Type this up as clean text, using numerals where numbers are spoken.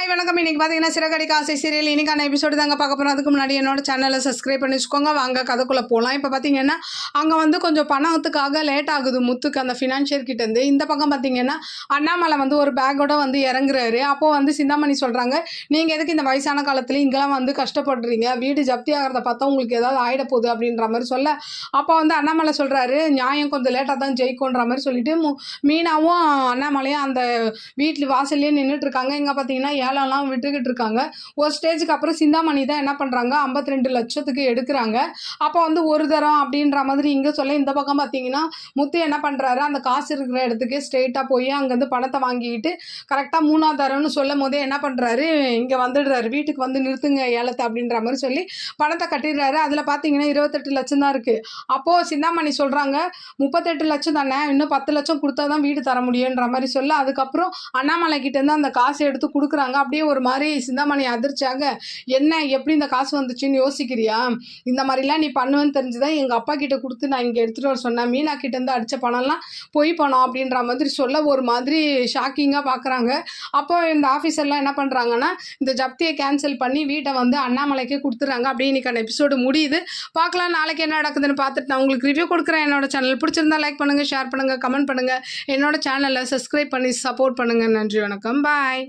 Hi வணக்கம். இன்றைக்கி பார்த்தீங்கன்னா சிறகடிக்க ஆசை சீரியல் இன்றைக்கான எபிசோடு தாங்க பார்க்க போகிறோம். அதுக்கு முன்னாடி என்னோட சேனலை சப்ஸ்கிரைப் பண்ணி வச்சுக்கோங்க. வாங்க கதைக்குள்ளே போகலாம். இப்போ பார்த்தீங்கன்னா அங்கே வந்து கொஞ்சம் பணத்துக்காக லேட் ஆகுது முத்துக்கு அந்த ஃபினான்ஷியர் கிட்டேருந்து. இந்த பக்கம் பார்த்தீங்கன்னா அண்ணாமலை வந்து ஒரு பேக்கோட வந்து இறங்குறாரு. அப்போது வந்து சிந்தாமணி சொல்கிறாங்க, நீங்கள் எதுக்கு இந்த வயசான காலத்தில் இங்கெல்லாம் வந்து கஷ்டப்படுறீங்க, வீடு ஜப்தி ஆகிறத பார்த்தா உங்களுக்கு ஏதாவது ஆகிட போகுது அப்படின்ற மாதிரி சொல்ல, அப்போ வந்து அண்ணாமலை சொல்கிறாரு, நியாயம் கொஞ்சம் லேட்டாக தான் ஜெயிக்கும்ன்ற மாதிரி சொல்லிட்டு மீனாவும் அண்ணாமலையும் அந்த வீட்டில் வாசல்லே நின்றுட்டு இருக்காங்க. இங்கே பார்த்தீங்கன்னா ஏலம்லாம் விட்டுக்கிட்டு இருக்காங்க. ஒரு ஸ்டேஜுக்கு அப்புறம் சிந்தாமணி தான் என்ன பண்ணுறாங்க, 52 லட்சத்துக்கு எடுக்கிறாங்க. அப்போ வந்து ஒரு தரம் அப்படின்ற மாதிரி இங்கே சொல்ல, இந்த பக்கம் பார்த்தீங்கன்னா முத்து என்ன பண்ணுறாரு, அந்த காசு இருக்கிற இடத்துக்கு ஸ்ட்ரெயிட்டாக போய் அங்கேருந்து பணத்தை வாங்கிக்கிட்டு கரெக்டாக 3ஆவது தரம்னு சொல்லும் போதே என்ன பண்ணுறாரு, இங்கே வந்துடுறாரு, வீட்டுக்கு வந்து நிறுத்துங்க ஏலத்தை அப்படின்ற மாதிரி சொல்லி பணத்தை கட்டிடுறாரு. அதில் பார்த்தீங்கன்னா 28 லட்சம் தான் இருக்குது. அப்போது சிந்தாமணி சொல்கிறாங்க, 38 லட்சம் தானே, இன்னும் 10 லட்சம் கொடுத்தா தான் வீடு தர முடியுன்ற மாதிரி சொல்ல, அதுக்கப்புறம் அண்ணாமலை கிட்டேருந்து அந்த காசை எடுத்து கொடுக்குறாங்க. அப்படியே ஒரு மாதிரி சிந்தாமணி அதிர்ச்சியாக, என்ன எப்படி இந்த காசு வந்துச்சுன்னு யோசிக்கிறியா, இந்த மாதிரிலாம் நீ பண்ணுவேன்னு தெரிஞ்சுதான் எங்கள் அப்பா கிட்ட கொடுத்து நான் இங்கே எடுத்துகிட்டு வர சொன்னேன், மீனா கிட்டேருந்து அடித்த பணம்லாம் பொய் பணம் அப்படின்ற மாதிரி சொல்ல, ஒரு மாதிரி ஷாக்கிங்காக பார்க்குறாங்க. அப்போ இந்த ஆஃபீஸர்லாம் என்ன பண்ணுறாங்கன்னா, இந்த ஜப்தியை கேன்சல் பண்ணி வீட்டை வந்து அண்ணாமலைக்கே கொடுத்துறாங்க. அப்படியே இன்னைக்கான எபிசோடு முடியுது. பார்க்கலாம் நாளைக்கு என்ன நடக்குதுன்னு பார்த்துட்டு நான் உங்களுக்கு ரிவ்யூ கொடுக்குறேன். என்னோட சேனல் பிடிச்சிருந்தா லைக் பண்ணுங்கள், ஷேர் பண்ணுங்கள், கமெண்ட் பண்ணுங்கள். என்னோட சேனலை சப்ஸ்கிரைப் பண்ணி சப்போர்ட் பண்ணுங்கள். நன்றி, வணக்கம், பாய்.